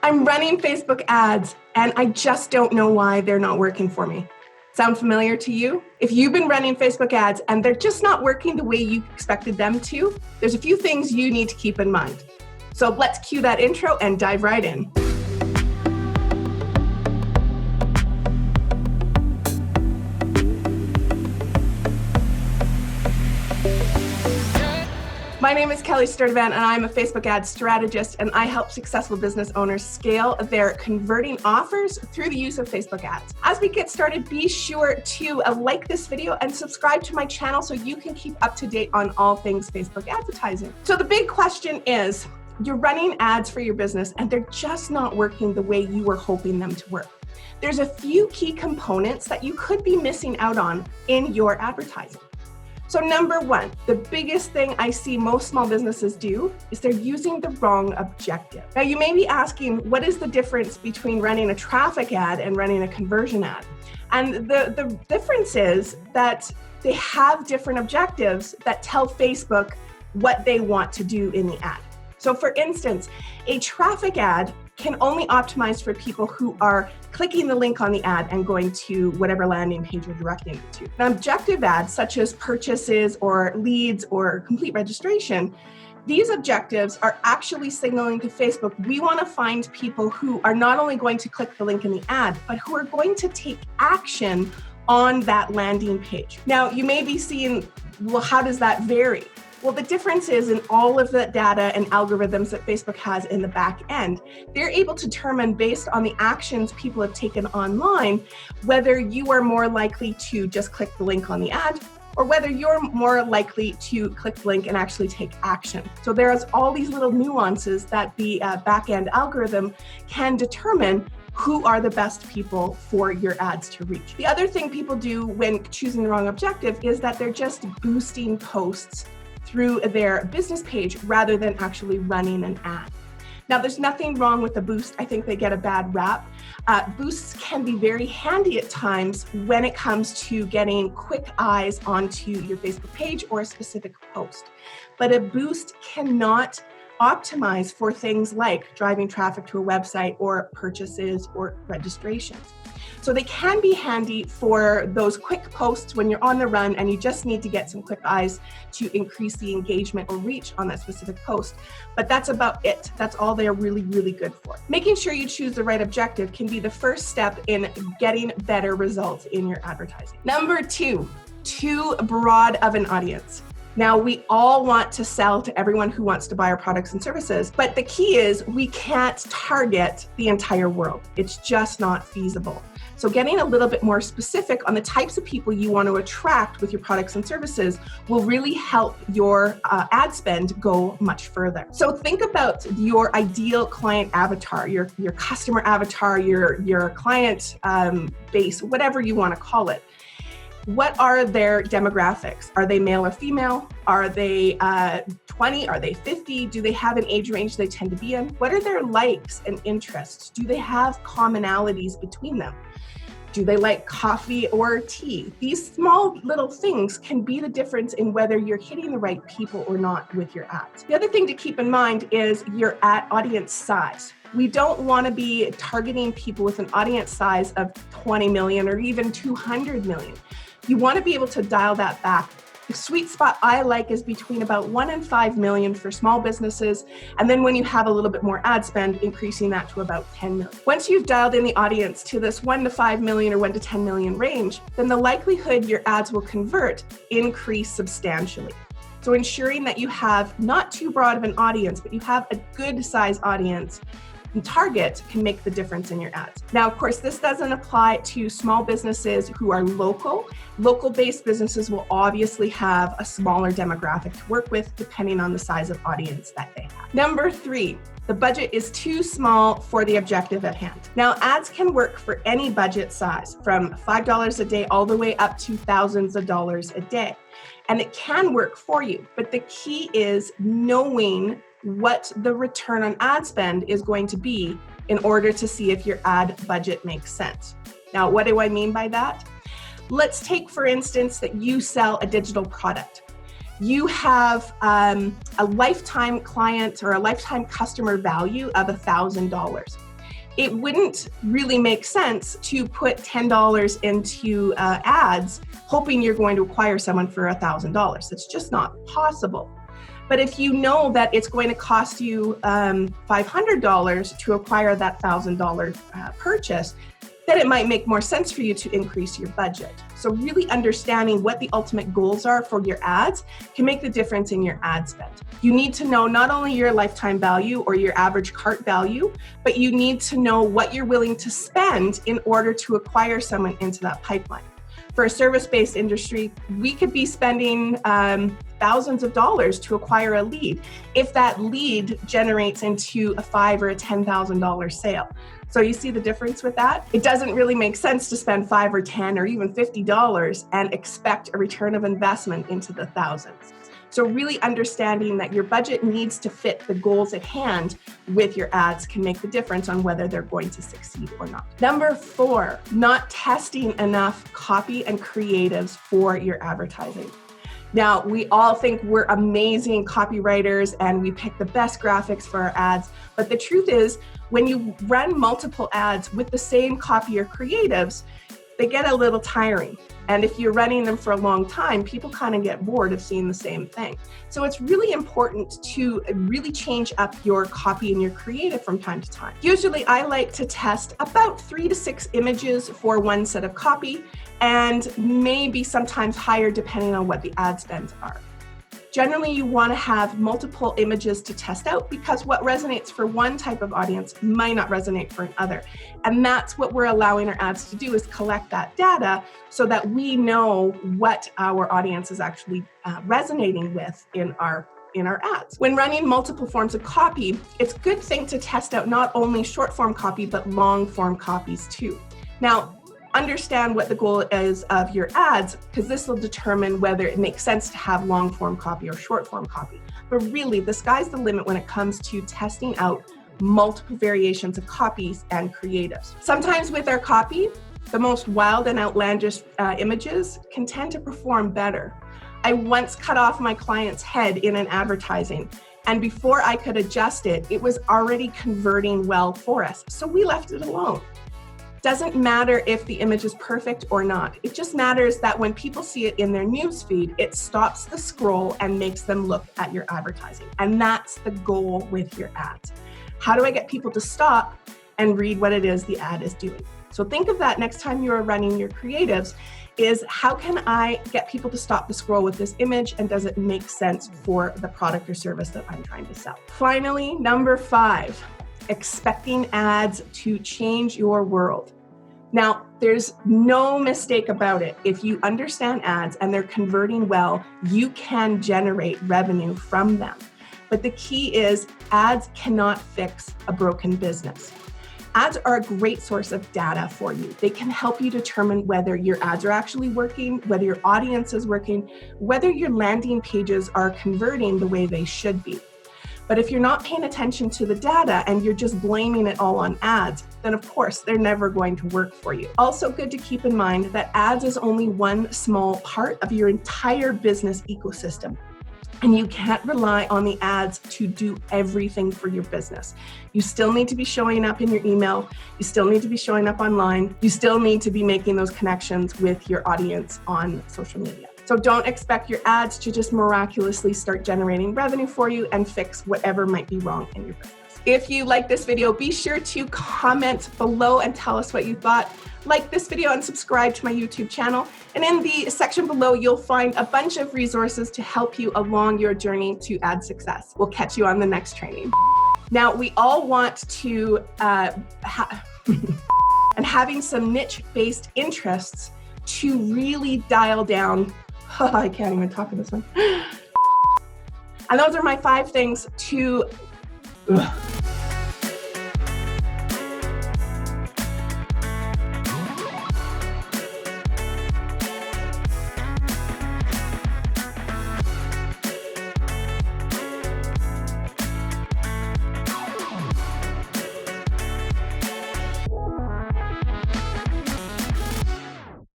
I'm running Facebook ads and I just don't know why they're not working for me. Sound familiar to you? If you've been running Facebook ads and they're just not working the way you expected them to, there's a few things you need to keep in mind. So let's cue that intro and dive right in. My name is Kelly Sturdivant, and I'm a Facebook ad strategist, and I help successful business owners scale their converting offers through the use of Facebook ads. As we get started, be sure to like this video and subscribe to my channel so you can keep up to date on all things Facebook advertising. So the big question is, you're running ads for your business and they're just not working the way you were hoping them to work. There's a few key components that you could be missing out on in your advertising. So number one, the biggest thing I see most small businesses do is they're using the wrong objective. Now you may be asking, what is the difference between running a traffic ad and running a conversion ad? And the difference is that they have different objectives that tell Facebook what they want to do in the ad. So for instance, a traffic ad can only optimize for people who are clicking the link on the ad and going to whatever landing page you're directing it to. An objective ad, such as purchases or leads or complete registration, these objectives are actually signaling to Facebook, we want to find people who are not only going to click the link in the ad, but who are going to take action on that landing page. Now, you may be seeing, well, how does that vary? Well, the difference is in all of the data and algorithms that Facebook has in the back end, they're able to determine based on the actions people have taken online, whether you are more likely to just click the link on the ad or whether you're more likely to click the link and actually take action. So there's all these little nuances that the back end algorithm can determine who are the best people for your ads to reach. The other thing people do when choosing the wrong objective is that they're just boosting posts through their business page rather than actually running an ad. Now, there's nothing wrong with the boost. I think they get a bad rap. Boosts can be very handy at times when it comes to getting quick eyes onto your Facebook page or a specific post. But a boost cannot optimize for things like driving traffic to a website or purchases or registrations. So they can be handy for those quick posts when you're on the run and you just need to get some quick eyes to increase the engagement or reach on that specific post. But that's about it. That's all they're really, really good for. Making sure you choose the right objective can be the first step in getting better results in your advertising. Number two, too broad of an audience. Now, we all want to sell to everyone who wants to buy our products and services, but the key is we can't target the entire world. It's just not feasible. So getting a little bit more specific on the types of people you want to attract with your products and services will really help your ad spend go much further. So think about your ideal client avatar, your customer avatar, your client base, whatever you want to call it. What are their demographics? Are they male or female? Are they 20? Are they 50? Do they have an age range they tend to be in? What are their likes and interests? Do they have commonalities between them? Do they like coffee or tea? These small little things can be the difference in whether you're hitting the right people or not with your ads. The other thing to keep in mind is your ad audience size. We don't want to be targeting people with an audience size of 20 million or even 200 million. You want to be able to dial that back. The sweet spot I like is between about 1 and 5 million for small businesses. And then when you have a little bit more ad spend, increasing that to about 10 million. Once you've dialed in the audience to this 1 to 5 million or 1 to 10 million range, then the likelihood your ads will convert increase substantially. So ensuring that you have not too broad of an audience, but you have a good size audience and target can make the difference in your ads. Now, of course, this doesn't apply to small businesses who are local. Local-based businesses will obviously have a smaller demographic to work with depending on the size of audience that they have. Number three, the budget is too small for the objective at hand. Now, ads can work for any budget size, from $5 a day all the way up to thousands of dollars a day. And it can work for you, but the key is knowing what the return on ad spend is going to be in order to see if your ad budget makes sense. Now, what do I mean by that? Let's take, for instance, that you sell a digital product. You have a lifetime client or a lifetime customer value of $1,000. it wouldn't really make sense to put $10 into ads hoping you're going to acquire someone for $1,000. It's just not possible. But if you know that it's going to cost you $500 to acquire that $1,000 purchase, then it might make more sense for you to increase your budget. So really understanding what the ultimate goals are for your ads can make the difference in your ad spend. You need to know not only your lifetime value or your average cart value, but you need to know what you're willing to spend in order to acquire someone into that pipeline. For a service-based industry, we could be spending thousands of dollars to acquire a lead if that lead generates into a $5,000 or a $10,000 sale. So you see the difference with that? It doesn't really make sense to spend $5 or $10 or even $50 and expect a return of investment into the thousands. So really understanding that your budget needs to fit the goals at hand with your ads can make the difference on whether they're going to succeed or not. Number 4, not testing enough copy and creatives for your advertising. Now, we all think we're amazing copywriters and we pick the best graphics for our ads, but the truth is, when you run multiple ads with the same copy or creatives, they get a little tiring. And if you're running them for a long time, people kind of get bored of seeing the same thing. So it's really important to really change up your copy and your creative from time to time. Usually I like to test about 3 to 6 images for one set of copy, and maybe sometimes higher depending on what the ad spends are. Generally, you want to have multiple images to test out because what resonates for one type of audience might not resonate for another. And that's what we're allowing our ads to do, is collect that data so that we know what our audience is actually resonating with in our ads. When running multiple forms of copy, it's a good thing to test out not only short form copy, but long form copies too. Now, understand what the goal is of your ads, because this will determine whether it makes sense to have long form copy or short form copy. But really, the sky's the limit when it comes to testing out multiple variations of copies and creatives. Sometimes with our copy, the most wild and outlandish images can tend to perform better. I once cut off my client's head in an advertising, and before I could adjust it, it was already converting well for us. So we left it alone. Doesn't matter if the image is perfect or not. It just matters that when people see it in their newsfeed, it stops the scroll and makes them look at your advertising. And that's the goal with your ads. How do I get people to stop and read what it is the ad is doing? So think of that next time you are running your creatives, is how can I get people to stop the scroll with this image, and does it make sense for the product or service that I'm trying to sell? Finally, number 5, expecting ads to change your world. Now, there's no mistake about it. If you understand ads and they're converting well, you can generate revenue from them. But the key is ads cannot fix a broken business. Ads are a great source of data for you. They can help you determine whether your ads are actually working, whether your audience is working, whether your landing pages are converting the way they should be. But if you're not paying attention to the data and you're just blaming it all on ads, then of course they're never going to work for you. Also good to keep in mind that ads is only one small part of your entire business ecosystem. And you can't rely on the ads to do everything for your business. You still need to be showing up in your email. You still need to be showing up online. You still need to be making those connections with your audience on social media. So don't expect your ads to just miraculously start generating revenue for you and fix whatever might be wrong in your business. If you like this video, be sure to comment below and tell us what you thought. Like this video and subscribe to my YouTube channel. And in the section below, you'll find a bunch of resources to help you along your journey to ad success. We'll catch you on the next training. Now, we all want to, and having some niche-based interests to really dial down. I can't even talk in this one. And those are my 5 things to